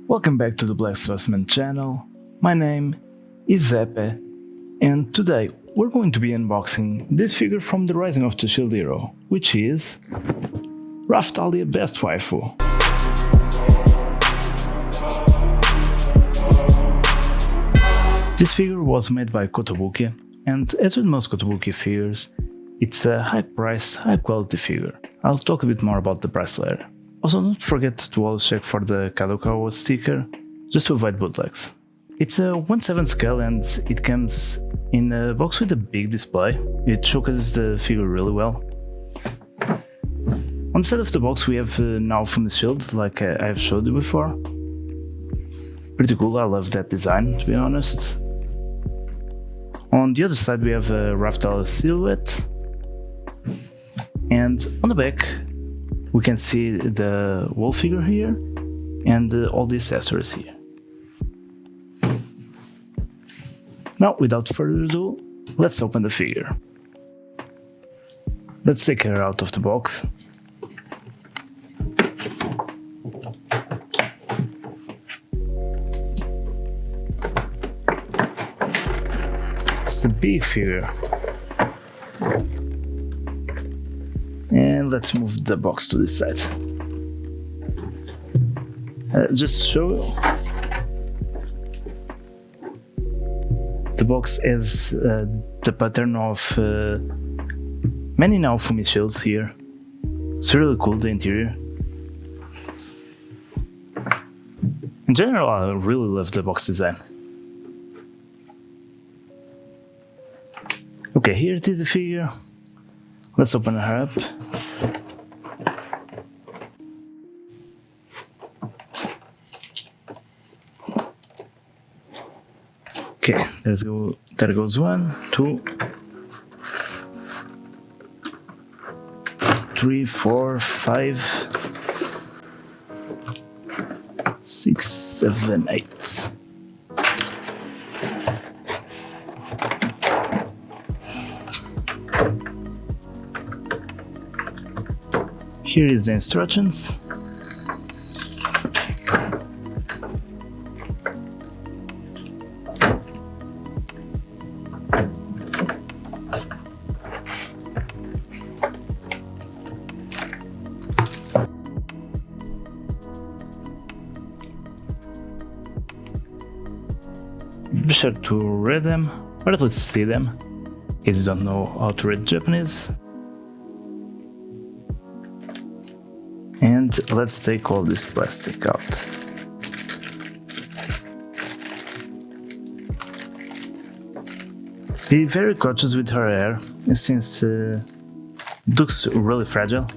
Welcome back to the Black Craftsman channel. My name is Zepe, and today we're going to be unboxing this figure from the Rising of the Shield Hero, which is Raphtalia Best Waifu. This figure was made by Kotobukiya, and as with most Kotobukiya figures, it's a high price, high quality figure. I'll talk a bit more about the price later. Also, don't forget to always check for the Kadokawa sticker, just to avoid bootlegs. It's a 1/7 scale and it comes in a box with a big display. It showcases the figure really well. On the side of the box we have now from the shield, like I've showed you before. Pretty cool, I love that design, to be honest. On the other side we have a Raphtalia silhouette. And on the back we can see the wall figure here and all the accessories here. Now, without further ado, let's open the figure. Let's take her out of the box. It's a big figure. And let's move the box to this side. Just to show you, the box has the pattern of many Naofumi shields here. It's really cool, the interior. In general, I really love the box design. Okay, here it is, the figure. Let's open her up. Okay, there goes 1, 2, 3, 4, 5, 6, 7, 8. Here is the instructions. Be sure to read them, or at least see them, in case you don't know how to read Japanese. And let's take all this plastic out. Be very cautious with her hair, since it looks really fragile.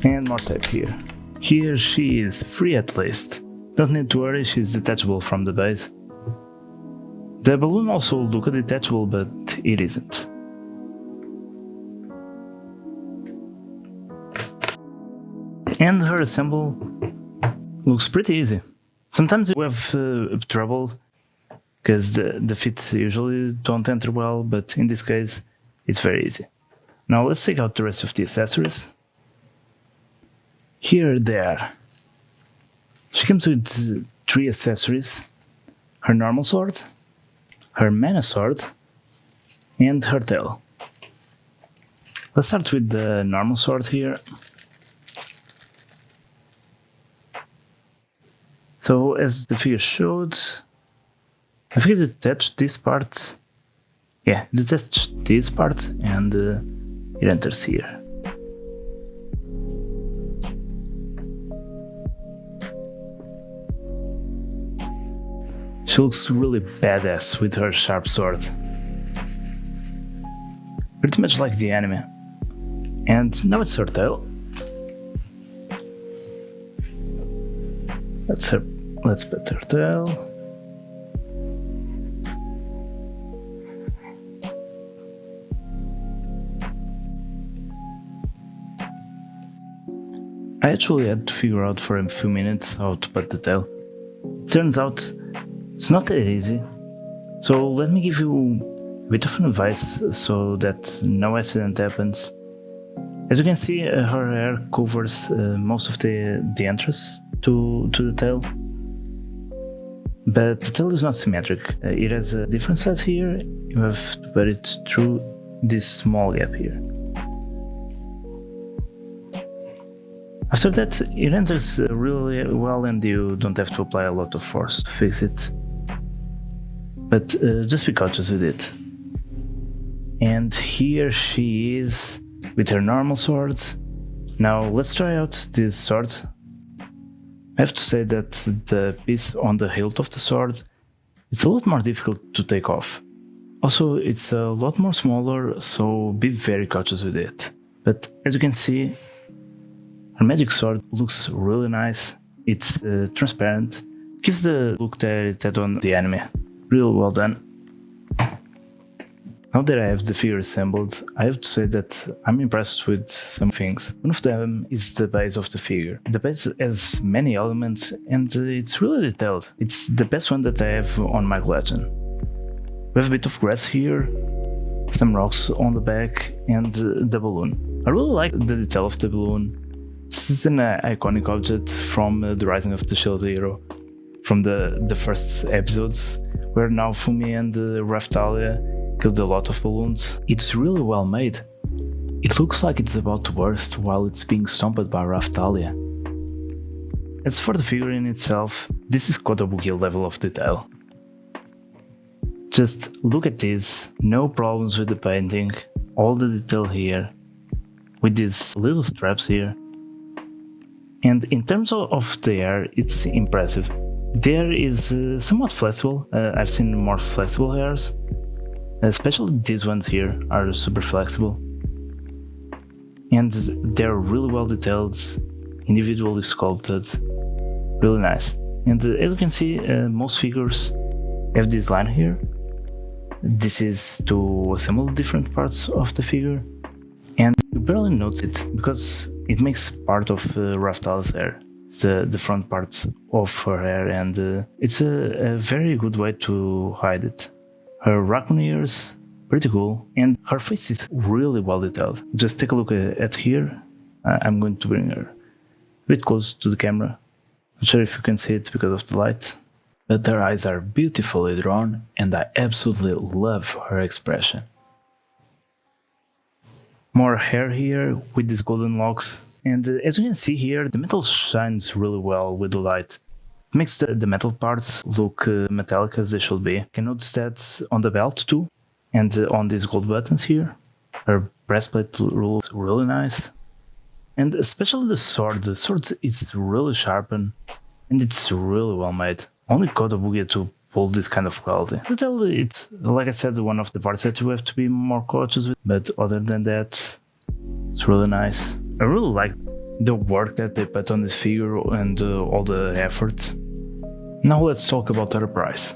And more tape here. Here she is free at least. Don't need to worry, she's detachable from the base. The balloon also looks detachable, but it isn't. And her assemble looks pretty easy. Sometimes we have trouble because the feet usually don't enter well, but in this case it's very easy. Now let's take out the rest of the accessories. Here they are. She comes with 3 accessories: her normal sword, her mana sword, and her tail. Let's start with the normal sword here. So as the figure showed, I think you detach this part. Yeah, detach this part and it enters here. She looks really badass with her sharp sword. Pretty much like the anime. And now it's her tail. Let's pet her tail. I actually had to figure out for a few minutes how to put the tail. It turns out it's not that easy, so let me give you a bit of an advice so that no accident happens. As you can see, her hair covers most of the entrance to the tail, but the tail is not symmetric. It has a different size here. You have to put it through this small gap here. After that, it enters really well and you don't have to apply a lot of force to fix it. But just be cautious with it. And here she is with her normal sword. Now let's try out this sword. I have to say that the piece on the hilt of the sword is a lot more difficult to take off. Also, it's a lot more smaller, so be very cautious with it. But as you can see, her magic sword looks really nice. It's transparent. It gives the look that it had on the anime. Real well done. Now that I have the figure assembled, I have to say that I'm impressed with some things. One of them is the base of the figure. The base has many elements and it's really detailed. It's the best one that I have on my collection. We have a bit of grass here, some rocks on the back and the balloon. I really like the detail of the balloon. This is an iconic object from the Rising of the Shield Hero, from the first episodes, where Naofumi and Raphtalia killed a lot of balloons. It's really well made. It looks like it's about to burst while it's being stomped by Raphtalia. As for the figurine itself, this is Kotobukiya level of detail. Just look at this, no problems with the painting, all the detail here, with these little straps here. And in terms of the hair, it's impressive. The hair is somewhat flexible. I've seen more flexible hairs. Especially these ones here are super flexible. And they're really well detailed, individually sculpted. Really nice. And as you can see, most figures have this line here. This is to assemble different parts of the figure. And you barely notice it, because it makes part of Raphtalia's hair. It's the front parts of her hair, and it's a very good way to hide it. Her raccoon ears, pretty cool, and her face is really well detailed. Just take a look at here. I'm going to bring her a bit close to the camera. Not sure if you can see it because of the light. But her eyes are beautifully drawn, and I absolutely love her expression. More hair here with these golden locks, and as you can see here, the metal shines really well with the light. It makes the metal parts look metallic as they should be. You can notice that on the belt too, and on these gold buttons here. Her breastplate looks really nice. And especially the sword is really sharpened, and it's really well made. Only Kotobukiya to pull this kind of quality. The tail, it's, like I said, one of the parts that you have to be more cautious with, but other than that, it's really nice. I really like the work that they put on this figure and all the effort. Now let's talk about her price.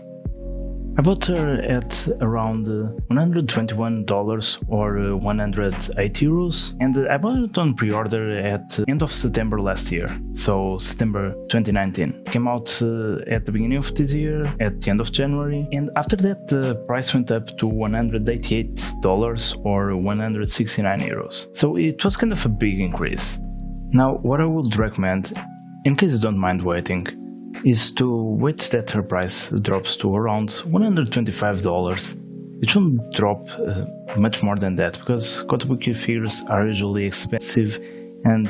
I bought her at around $121 or 108 euros, and I bought it on pre-order at end of September last year, so September 2019. It came out at the beginning of this year, at the end of January, and after that the price went up to $188 or 169 euros. So it was kind of a big increase. Now, what I would recommend, in case you don't mind waiting, is to wait that her price drops to around $125. It shouldn't drop much more than that, because Kotobukiya figures are usually expensive and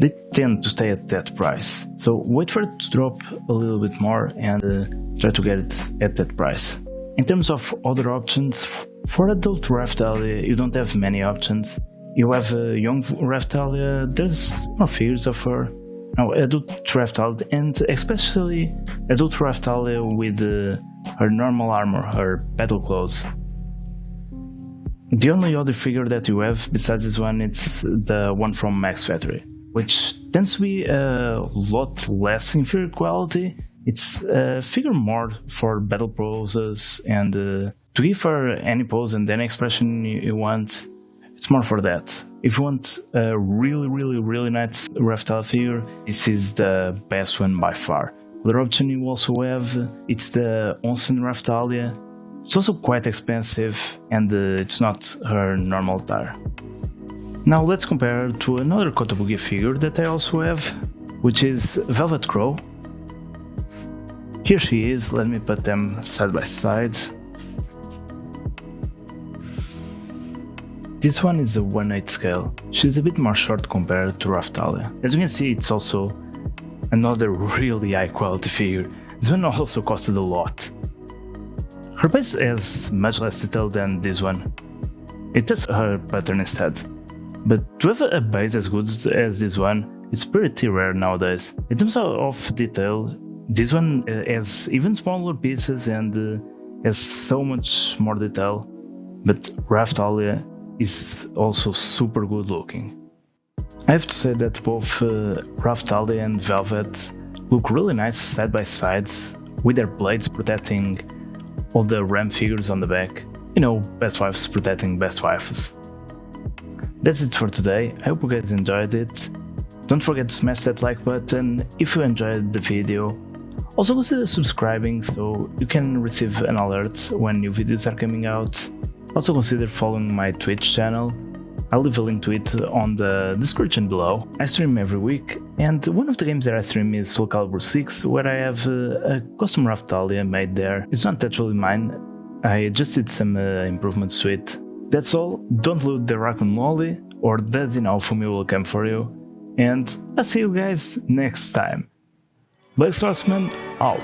they tend to stay at that price. So wait for it to drop a little bit more and try to get it at that price. In terms of other options, for adult Raphtalia you don't have many options. You have young Raphtalia, there's no figures of her. Now, adult Raphtalia, and especially adult Raphtalia with her normal armor, her battle clothes. The only other figure that you have besides this one, it's the one from Max Factory, which tends to be a lot less inferior quality. It's a figure more for battle poses and to give her any pose and any expression you want. it's more for that. If you want a really nice Raphtalia figure, this is the best one by far. The option you also have, it's the Onsen Raphtalia. It's also quite expensive and it's not her normal attire. Now let's compare to another Kotobukiya figure that I also have, which is Velvet Crow. Here she is, let me put them side by side. This one is a 1/8 scale. She's a bit more short compared to Raphtalia. As you can see, it's also another really high quality figure. This one also costed a lot. Her base has much less detail than this one. It has her pattern instead. But to have a base as good as this one, it's pretty rare nowadays. In terms of detail, this one has even smaller pieces and has so much more detail. But Raphtalia is also super good looking. I have to say that both Raphtalia and Velvet look really nice side by side, with their blades protecting all the ram figures on the back. You know, best wives protecting best waifus. That's it for today, I hope you guys enjoyed it. Don't forget to smash that like button if you enjoyed the video. Also consider subscribing so you can receive an alert when new videos are coming out. Also consider following my Twitch channel. I'll leave a link to it on the description below. I stream every week, and one of the games that I stream is Soul Calibur 6, where I have a custom Raphtalia made there. It's not actually mine, I just did some improvements to it. That's all, don't loot the Raccoon Lolly, or Daddy Naofumi will come for you, and I'll see you guys next time. Black Swordsman out.